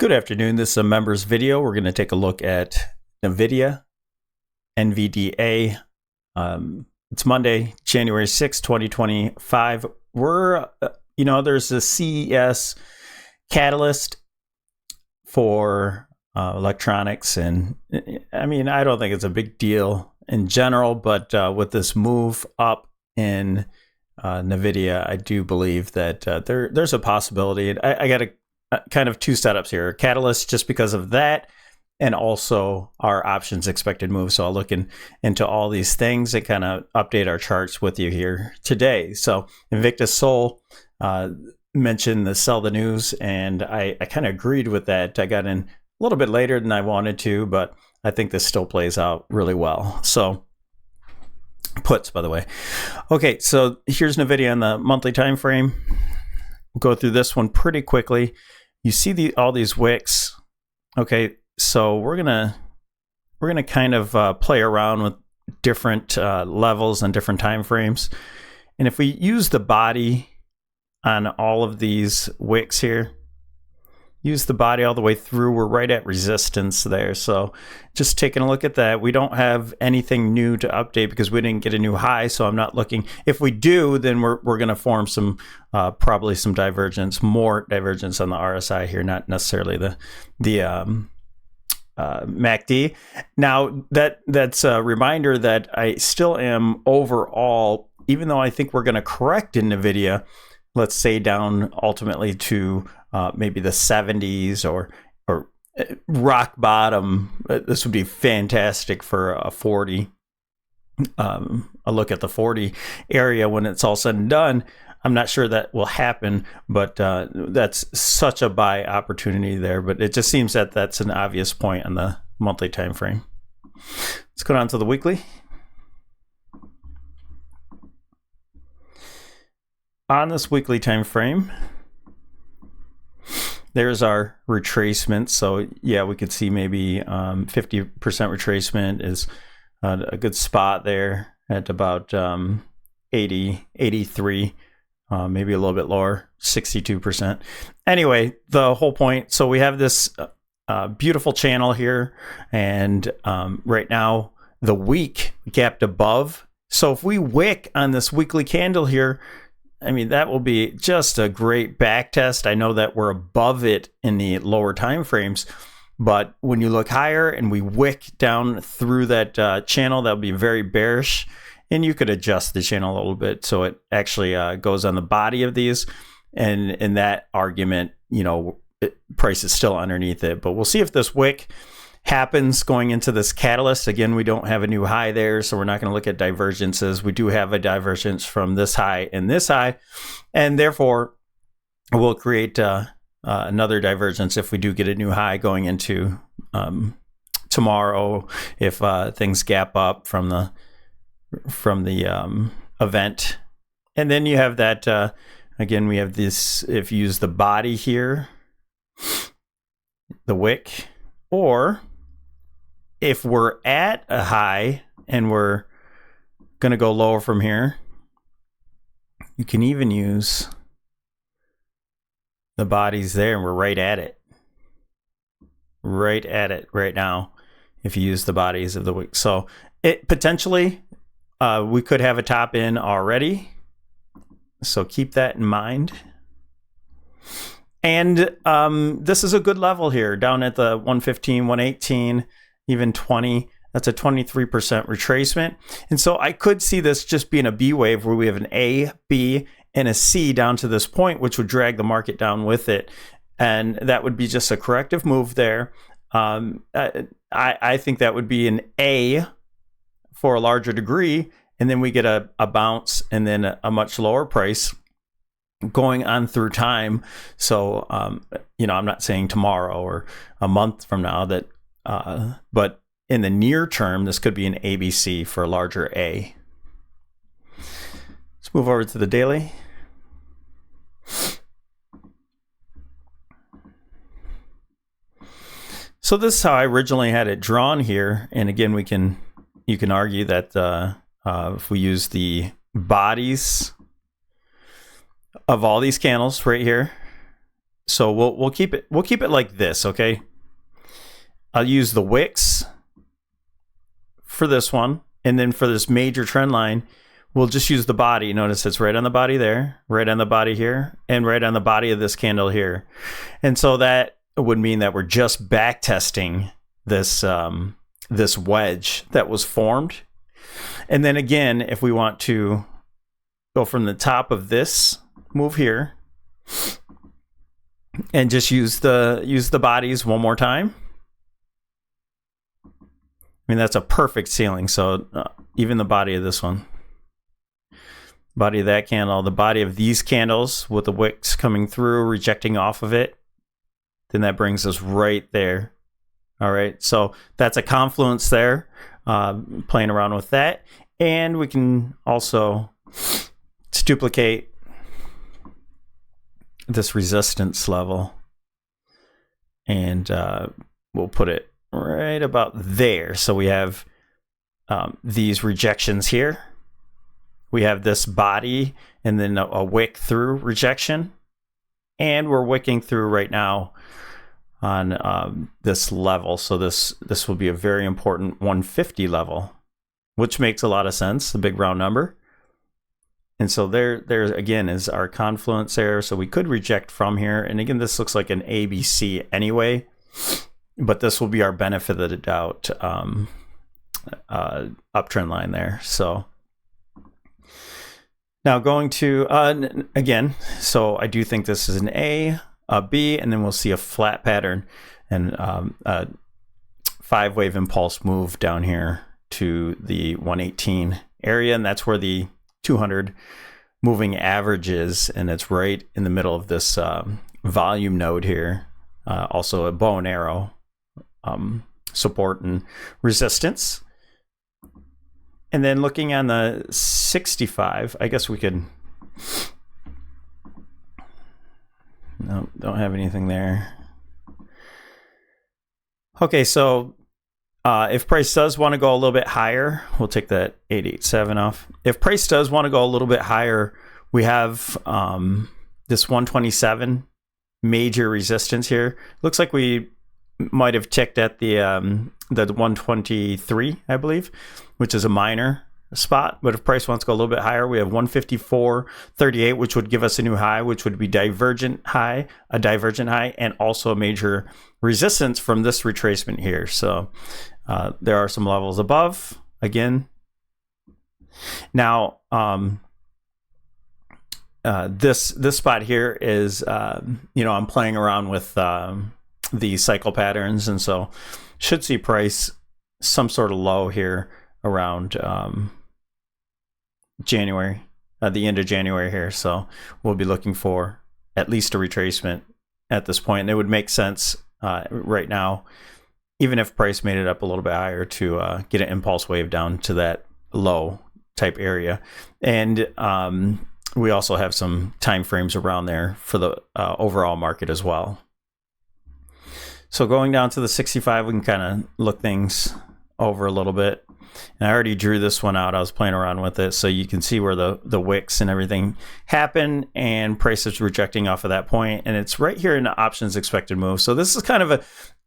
Good afternoon. This is a members video. We're going to take a look at Nvidia, NVDA. It's Monday, January 6, 2025. There's a CES catalyst for electronics. And I mean, I don't think it's a big deal in general, but with this move up in Nvidia, I do believe that there's a possibility. I got kind of two setups here: a catalyst just because of that, and also our options expected move. So I'll look into all these things and kind of update our charts with you here today. So Invictus Sol mentioned the sell the news, and I kind of agreed with that. I got in a little bit later than I wanted to, but I think this still plays out really well. So puts, by the way. Okay, so here's Nvidia on the monthly time frame. We'll go through this one pretty quickly. You see all these wicks. Okay, so we're gonna kind of play around with different levels and different time frames. And if we use the body on all of these wicks here, use the body all the way through, we're right at resistance there. So just taking a look at that, we don't have anything new to update because we didn't get a new high, so I'm not looking. If we do, then we're going to form some probably some divergence, more divergence on the RSI here, not necessarily the MACD. Now that's a reminder that I still am overall, even though I think we're going to correct in Nvidia, let's say down ultimately to maybe the 70s or rock bottom. This would be fantastic for a 40. A look at the 40 area when it's all said and done. I'm not sure that will happen, but that's such a buy opportunity there. But it just seems that that's an obvious point on the monthly time frame. Let's go down to the weekly. On this weekly time frame, there's our retracement. So yeah, we could see maybe 50% retracement is a good spot there at about 80, 83, maybe a little bit lower, 62%. Anyway, the whole point, so we have this beautiful channel here, and right now the week gapped above. So if we wick on this weekly candle here, I mean, that will be just a great back test. I know that we're above it in the lower time frames, but when you look higher and we wick down through that channel, that'll be very bearish. And you could adjust the channel a little bit so it actually goes on the body of these. And in that argument, price is still underneath it. But we'll see if this wick happens going into this catalyst. Again, we don't have a new high there, so we're not going to look at divergences. We do have a divergence from this high and this high, and therefore we'll create another divergence if we do get a new high going into tomorrow, if things gap up from the event. And then you have that again, we have this, if you use the body here, the wick, or if we're at a high and we're going to go lower from here, you can even use the bodies there, and we're right at it right now if you use the bodies of the wick. So it potentially, we could have a top in already. So keep that in mind. And this is a good level here, down at the 115, 118, even 20. That's a 23% retracement. And so I could see this just being a B wave where we have an A, B, and a C down to this point, which would drag the market down with it. And that would be just a corrective move there. I think that would be an A for a larger degree. And then we get a bounce and then a much lower price going on through time. So, I'm not saying tomorrow or a month from now that, but in the near term, this could be an ABC for a larger A. Let's move over to the daily. So this is how I originally had it drawn here. And again, you can argue that if we use the bodies of all these candles right here, So we'll keep it like this, okay? I'll use the wicks for this one, and then for this major trend line, we'll just use the body. Notice it's right on the body there, right on the body here, and right on the body of this candle here. And so that would mean that we're just back testing this this wedge that was formed. And then again, if we want to go from the top of this move here and just use the bodies one more time. I mean, that's a perfect ceiling. So even the body of this one, body of that candle, the body of these candles with the wicks coming through, rejecting off of it, then that brings us right there. All right, so that's a confluence there, playing around with that. And we can also duplicate this resistance level, and we'll put it right about there. So we have these rejections here. We have this body and then a wick through rejection. And we're wicking through right now on this level. So this will be a very important 150 level, which makes a lot of sense, the big round number. And so there again is our confluence there. So we could reject from here. And again, this looks like an ABC anyway, but this will be our benefit of the doubt uptrend line there. So now going to, again, so I do think this is an A, a B, and then we'll see a flat pattern and a 5-wave impulse move down here to the 118 area. And that's where the 200 moving average is. And it's right in the middle of this volume node here. Also a bow and arrow support and resistance. And then looking on the 65, I guess we could, no, don't have anything there. Okay, so if price does want to go a little bit higher, we'll take that 887 off. If price does want to go a little bit higher, we have this 127 major resistance here. Looks like we might have ticked at the 123, I believe, which is a minor spot. But if price wants to go a little bit higher, we have 154.38, which would give us a new high, which would be divergent high, a divergent high, and also a major resistance from this retracement here. So there are some levels above again. Now this spot here is I'm playing around with the cycle patterns, and so should see price some sort of low here around January, the end of January here. So we'll be looking for at least a retracement at this point. And it would make sense right now, even if price made it up a little bit higher, to get an impulse wave down to that low type area. And we also have some time frames around there for the overall market as well. So going down to the 65, we can kind of look things over a little bit. And I already drew this one out. I was playing around with it. So you can see where the wicks and everything happen, and price is rejecting off of that point. And it's right here in the options expected move. So this is kind of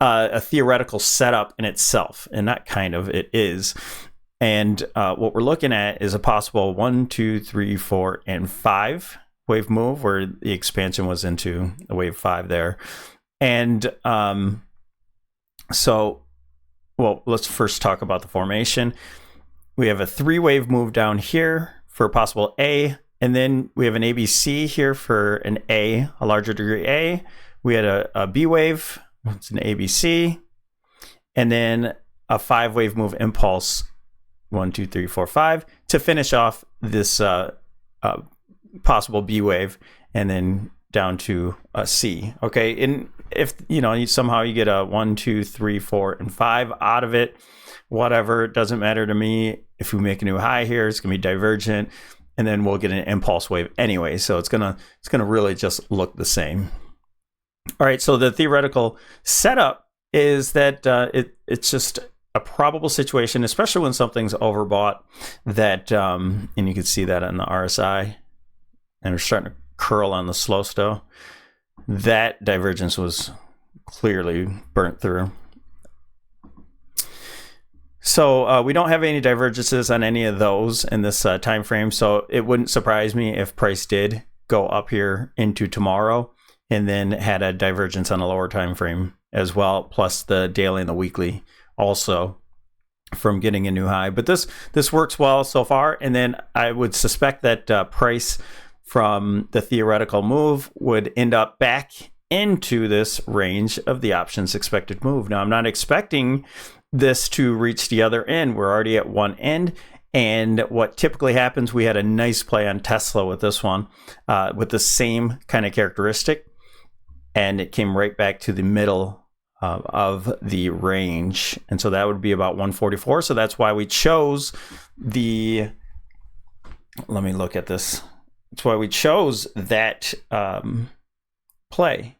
a theoretical setup in itself, and not kind of, it is. And what we're looking at is a possible 1, 2, 3, 4, and 5 wave move, where the expansion was into a wave 5 there. And well, let's first talk about the formation. We have a 3-wave move down here for a possible A, and then we have an ABC here for an A, a larger degree A. We had a B wave, it's an ABC, and then a 5-wave move impulse, 1, 2, 3, 4, 5, to finish off this possible B wave, and then down to a C. Okay, and if somehow you get a 1, 2, 3, 4, and 5 out of it, whatever, it doesn't matter to me. If we make a new high here, it's gonna be divergent, and then we'll get an impulse wave anyway. So it's gonna really just look the same. All right, so the theoretical setup is that it's just a probable situation, especially when something's overbought, that and you can see that on the RSI, and we're starting to curl on the slow stow. that divergence was clearly burnt through. So we don't have any divergences on any of those in this time frame. So it wouldn't surprise me if price did go up here into tomorrow and then had a divergence on a lower time frame as well, plus the daily and the weekly also from getting a new high. But this works well so far. And then I would suspect that price from the theoretical move would end up back into this range of the options expected move. Now, I'm not expecting this to reach the other end. We're already at one end. And what typically happens, we had a nice play on Tesla with this one, with the same kind of characteristic. And it came right back to the middle of the range. And so that would be about 144. So that's why we chose the, let me look at this. That's why we chose that play.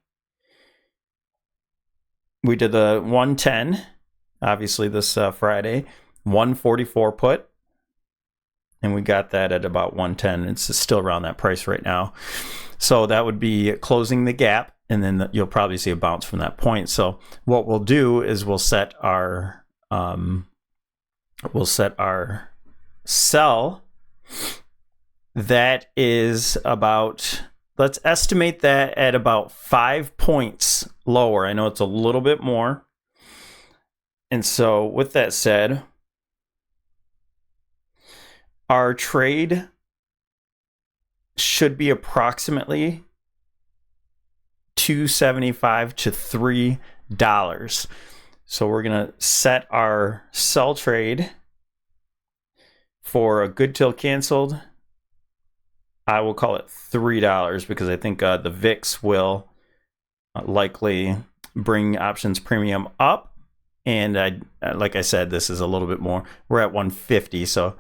We did the 110, obviously this Friday, 144 put. And we got that at about 110. It's still around that price right now. So that would be closing the gap. And then you'll probably see a bounce from that point. So what we'll do is we'll set our sell. That is about, let's estimate that at about 5 points lower. I know it's a little bit more. And so with that said, our trade should be approximately $2.75 to $3. So we're going to set our sell trade for a good till canceled. I will call it $3 because I think the VIX will likely bring options premium up. And like I said, this is a little bit more. We're at 150. So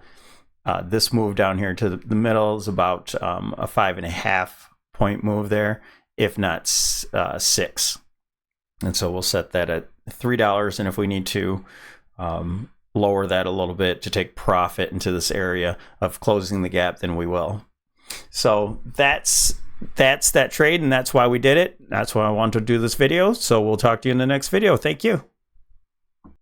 this move down here to the middle is about a 5.5 point move there, if not 6. And so we'll set that at $3. And if we need to lower that a little bit to take profit into this area of closing the gap, then we will. So that's that trade, and that's why we did it. That's why I wanted to do this video. So we'll talk to you in the next video. Thank you.